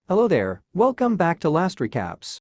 Hello there, welcome back to Last Recaps.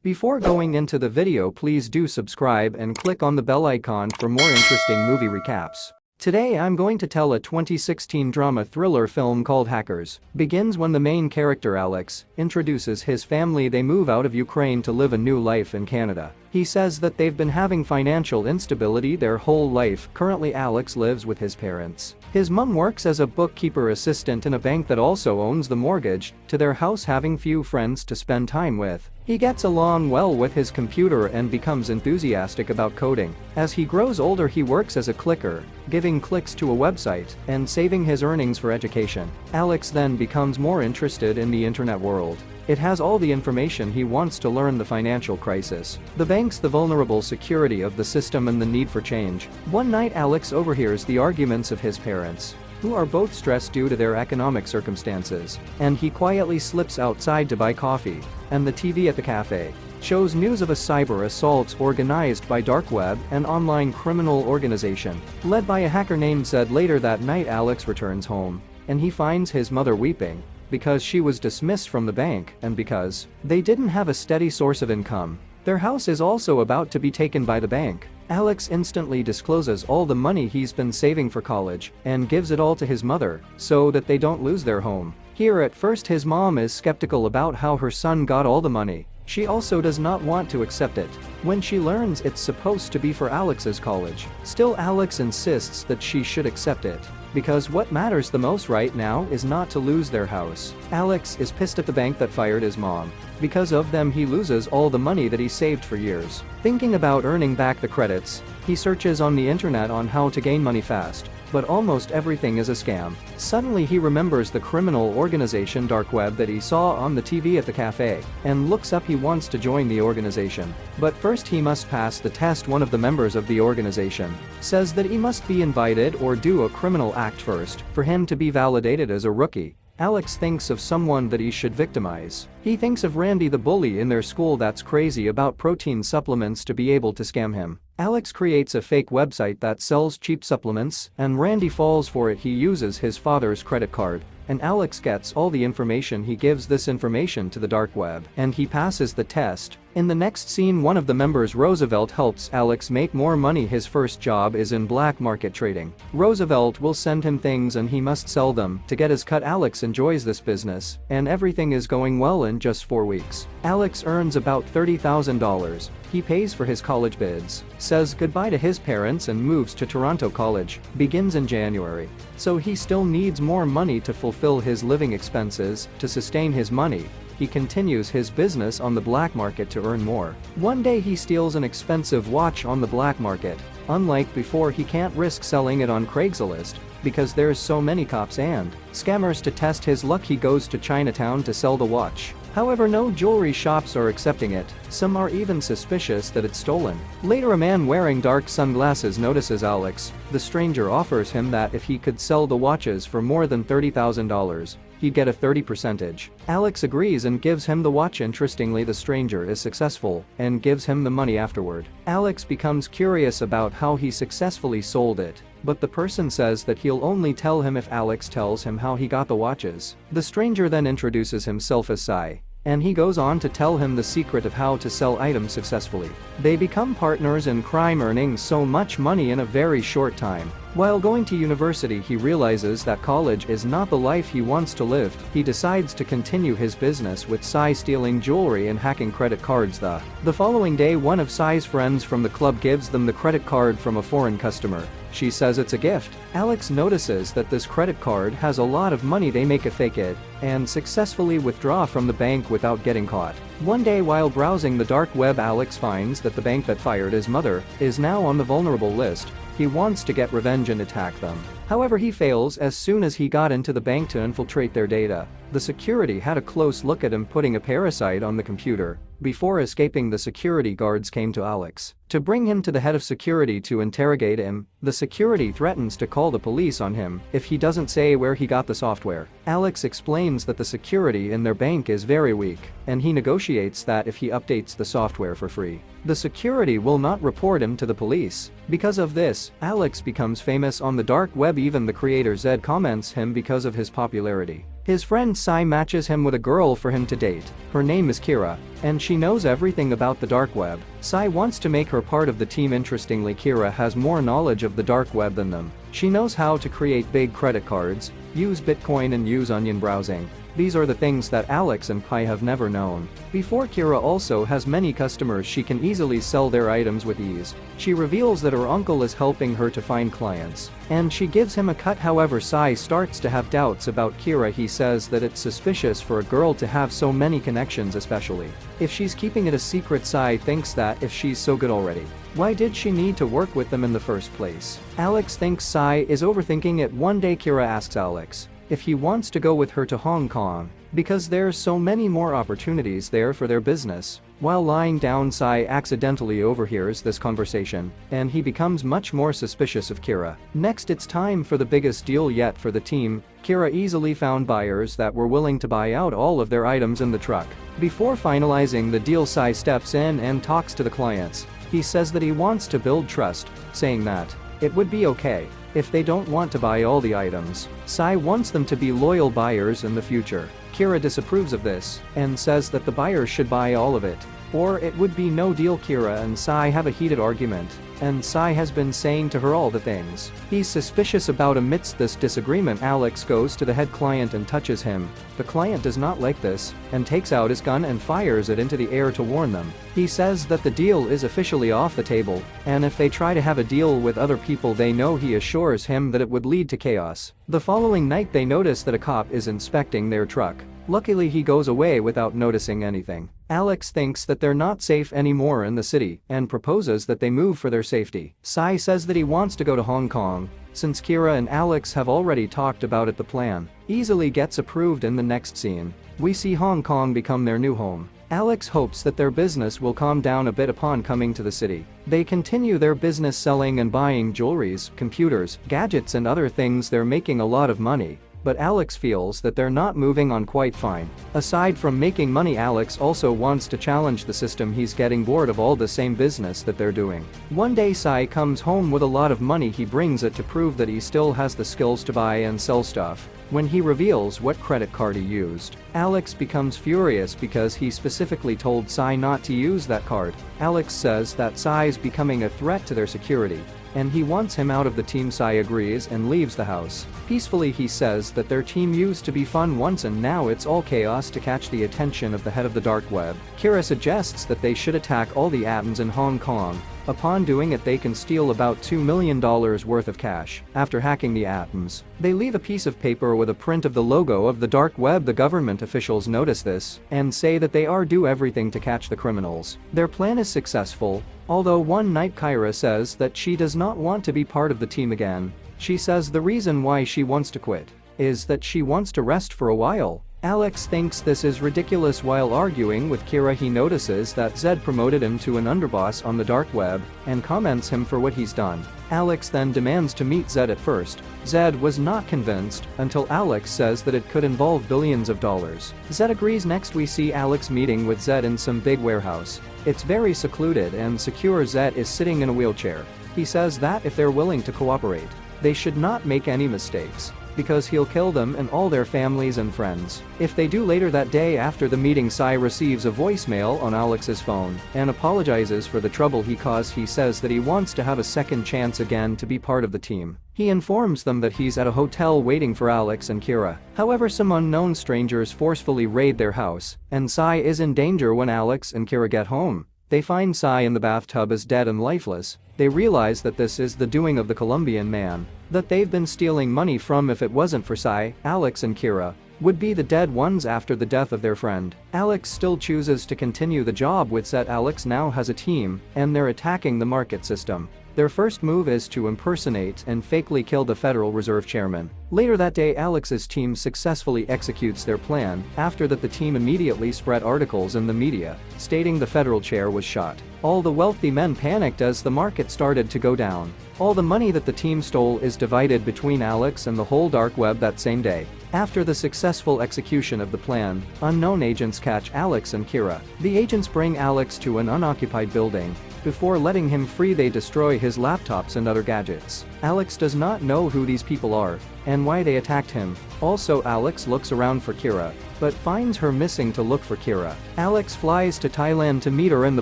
Before going into the video, please do subscribe and click on the bell icon for more interesting movie recaps. Today I'm going to tell a 2016 drama thriller film called Hackers. Begins when the main character Alex introduces his family. They move out of Ukraine to live a new life in Canada. He says that they've been having financial instability their whole life. Currently Alex lives with his parents. His mum works as a bookkeeper assistant in a bank that also owns the mortgage to their house, having few friends to spend time with. He gets along well with his computer and becomes enthusiastic about coding. As he grows older he works as a clicker, giving clicks to a website and saving his earnings for education. Alex then becomes more interested in the internet world. It has all the information he wants to learn the financial crisis, the banks, the vulnerable security of the system and the need for change. One night Alex overhears the arguments of his parents, who are both stressed due to their economic circumstances, and he quietly slips outside to buy coffee, and the TV at the cafe shows news of a cyber assault organized by Dark Web, an online criminal organization led by a hacker named Zed. Later that night Alex returns home, and he finds his mother weeping because she was dismissed from the bank and because they didn't have a steady source of income. Their house is also about to be taken by the bank. Alex instantly discloses all the money he's been saving for college and gives it all to his mother so that they don't lose their home. Here at first his mom is skeptical about how her son got all the money. She also does not want to accept it when she learns it's supposed to be for Alex's college. Still Alex insists that she should accept it because what matters the most right now is not to lose their house. Alex is pissed at the bank that fired his mom. Because of them he loses all the money that he saved for years. Thinking about earning back the credits, he searches on the internet on how to gain money fast. But almost everything is a scam. Suddenly he remembers the criminal organization Dark Web that he saw on the TV at the cafe and looks up. He wants to join the organization. But first he must pass the test. One of the members of the organization says that he must be invited or do a criminal act first for him to be validated as a rookie. Alex thinks of someone that he should victimize. He thinks of Randy, the bully in their school that's crazy about protein supplements to be able to scam him. Alex creates a fake website that sells cheap supplements, and Randy falls for it. He uses his father's credit card, and Alex gets all the information. He gives this information to the Dark Web, and he passes the test. In the next scene, one of the members, Roosevelt, helps Alex make more money. His first job is in black market trading. Roosevelt will send him things and he must sell them to get his cut. Alex enjoys this business, and everything is going well. In just 4 weeks, Alex earns about $30,000. He pays for his college bids, says goodbye to his parents and moves to Toronto. College begins in January, so he still needs more money to fulfill his living expenses. To sustain his money, he continues his business on the black market to earn more. One day he steals an expensive watch on the black market. Unlike before, he can't risk selling it on Craigslist because there's so many cops and scammers. To test his luck he goes to Chinatown to sell the watch. However, no jewelry shops are accepting it. Some are even suspicious that it's stolen. Later a man wearing dark sunglasses notices Alex. The stranger offers him that if he could sell the watches for more than $30,000, he'd get a 30%. Alex agrees and gives him the watch. Interestingly, the stranger is successful and gives him the money afterward. Alex becomes curious about how he successfully sold it, but the person says that he'll only tell him if Alex tells him how he got the watches. The stranger then introduces himself as Sai, and he goes on to tell him the secret of how to sell items successfully. They become partners in crime, earning so much money in a very short time. While going to university he realizes that college is not the life he wants to live. He decides to continue his business with Sai, stealing jewelry and hacking credit cards. The following day one of Sai's friends from the club gives them the credit card from a foreign customer. She says it's a gift. Alex notices that this credit card has a lot of money. They make a fake it and successfully withdraw from the bank without getting caught. One day while browsing the dark web, Alex finds that the bank that fired his mother is now on the vulnerable list. He wants to get revenge and attack them. However, he fails as soon as he got into the bank to infiltrate their data. The security had a close look at him putting a parasite on the computer. Before escaping, the security guards came to Alex to bring him to the head of security to interrogate him. The security threatens to call the police on him if he doesn't say where he got the software. Alex explains that the security in their bank is very weak, and he negotiates that if he updates the software for free, the security will not report him to the police. Because of this, Alex becomes famous on the dark web. Even the creator Zed comments him because of his popularity. His friend Sai matches him with a girl for him to date. Her name is Kira, and she knows everything about the dark web. Sai wants to make her part of the team. Interestingly, Kira has more knowledge of the dark web than them. She knows how to create big credit cards, use Bitcoin and use onion browsing. These are the things that Alex and Pi have never known. Before, Kira also has many customers. She can easily sell their items with ease. She reveals that her uncle is helping her to find clients, and she gives him a cut. However, Sai starts to have doubts about Kira. He says that it's suspicious for a girl to have so many connections, especially if she's keeping it a secret. Sai thinks that if she's so good already, why did she need to work with them in the first place? Alex thinks Sai is overthinking it. One day Kira asks Alex if he wants to go with her to Hong Kong, because there's so many more opportunities there for their business. While lying down, Sai accidentally overhears this conversation, and he becomes much more suspicious of Kira. Next, it's time for the biggest deal yet for the team. Kira easily found buyers that were willing to buy out all of their items in the truck. Before finalizing the deal, Sai steps in and talks to the clients. He says that he wants to build trust, saying that it would be okay if they don't want to buy all the items. Sai wants them to be loyal buyers in the future. Kira disapproves of this and says that the buyers should buy all of it, or it would be no deal. Kira and Sai have a heated argument, and Sai has been saying to her all the things he's suspicious about. Amidst this disagreement, Alex goes to the head client and touches him. The client does not like this and takes out his gun and fires it into the air to warn them. He says that the deal is officially off the table, and if they try to have a deal with other people they know. He assures him that it would lead to chaos. The following night they notice that a cop is inspecting their truck. Luckily, he goes away without noticing anything. Alex thinks that they're not safe anymore in the city and proposes that they move for their safety. Sai says that he wants to go to Hong Kong, since Kira and Alex have already talked about it. The plan easily gets approved. In the next scene, we see Hong Kong become their new home. Alex hopes that their business will calm down a bit upon coming to the city. They continue their business selling and buying jewelries, computers, gadgets and other things. They're making a lot of money, but Alex feels that they're not moving on quite fine. Aside from making money, Alex also wants to challenge the system. He's getting bored of all the same business that they're doing. One day Sai comes home with a lot of money. He brings it to prove that he still has the skills to buy and sell stuff. When he reveals what credit card he used, Alex becomes furious because he specifically told Sai not to use that card. Alex says that Sai's becoming a threat to their security, and he wants him out of the team. Sai agrees and leaves the house peacefully. He says that their team used to be fun once and now it's all chaos. To catch the attention of the head of the dark web, Kira suggests that they should attack all the atoms in Hong Kong. Upon doing it, they can steal about $2 million worth of cash. After hacking the atoms, they leave a piece of paper with a print of the logo of the dark web. The government officials notice this and say that they are do everything to catch the criminals. Their plan is successful, although one night Kira says that she does not want to be part of the team again. She says the reason why she wants to quit is that she wants to rest for a while. Alex thinks this is ridiculous. While arguing with Kira, he notices that Zed promoted him to an underboss on the dark web and commends him for what he's done. Alex then demands to meet Zed. At first, Zed was not convinced until Alex says that it could involve billions of dollars. Zed agrees. Next we see Alex meeting with Zed in some big warehouse. It's very secluded and secure. Zed is sitting in a wheelchair. He says that if they're willing to cooperate, they should not make any mistakes, because he'll kill them and all their families and friends if they do. Later that day, after the meeting, Sai receives a voicemail on Alex's phone and apologizes for the trouble he caused. He says that he wants to have a second chance again to be part of the team. He informs them that he's at a hotel waiting for Alex and Kira. However, some unknown strangers forcefully raid their house, and Sai is in danger. When Alex and Kira get home, they find Sai in the bathtub as dead and lifeless. They realize that this is the doing of the Colombian man that they've been stealing money from. If it wasn't for Sai, Alex and Kira would be the dead ones after the death of their friend. Alex still chooses to continue the job with Zed. Alex now has a team, and they're attacking the market system. Their first move is to impersonate and fakely kill the Federal Reserve chairman. Later that day, Alex's team successfully executes their plan. After that, the team immediately spread articles in the media stating the federal chair was shot. All the wealthy men panicked as the market started to go down. All the money that the team stole is divided between Alex and the whole dark web that same day. After the successful execution of the plan, unknown agents catch Alex and Kira. The agents bring Alex to an unoccupied building. Before letting him free, they destroy his laptops and other gadgets. Alex does not know who these people are and why they attacked him. Also, Alex looks around for Kira, but finds her missing. To look for Kira, Alex flies to Thailand to meet her in the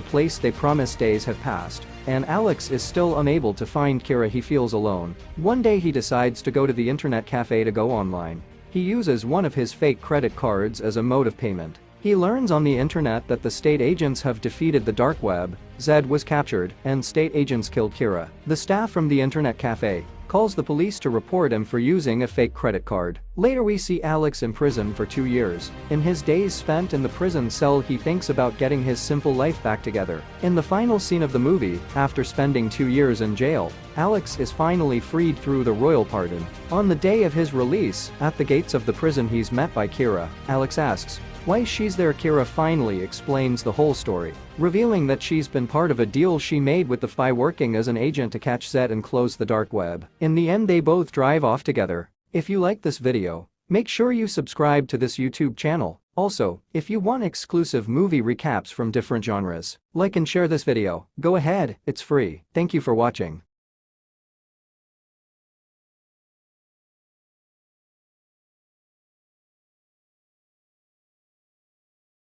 place they promised. Days have passed, and Alex is still unable to find Kira. He feels alone. One day he decides to go to the internet cafe to go online. He uses one of his fake credit cards as a mode of payment. He learns on the internet that the state agents have defeated the dark web, Zed was captured, and state agents killed Kira. The staff from the internet cafe calls the police to report him for using a fake credit card. Later we see Alex in prison for 2 years. In his days spent in the prison cell, he thinks about getting his simple life back together. In the final scene of the movie, after spending 2 years in jail, Alex is finally freed through the royal pardon. On the day of his release, at the gates of the prison, he's met by Kira. Alex asks why she's there. Kira finally explains the whole story, revealing that she's been part of a deal she made with the FI, working as an agent to catch Zed and close the dark web. In the end, they both drive off together. If you like this video, make sure you subscribe to this YouTube channel. Also, if you want exclusive movie recaps from different genres, like and share this video. Go ahead, it's free. Thank you for watching.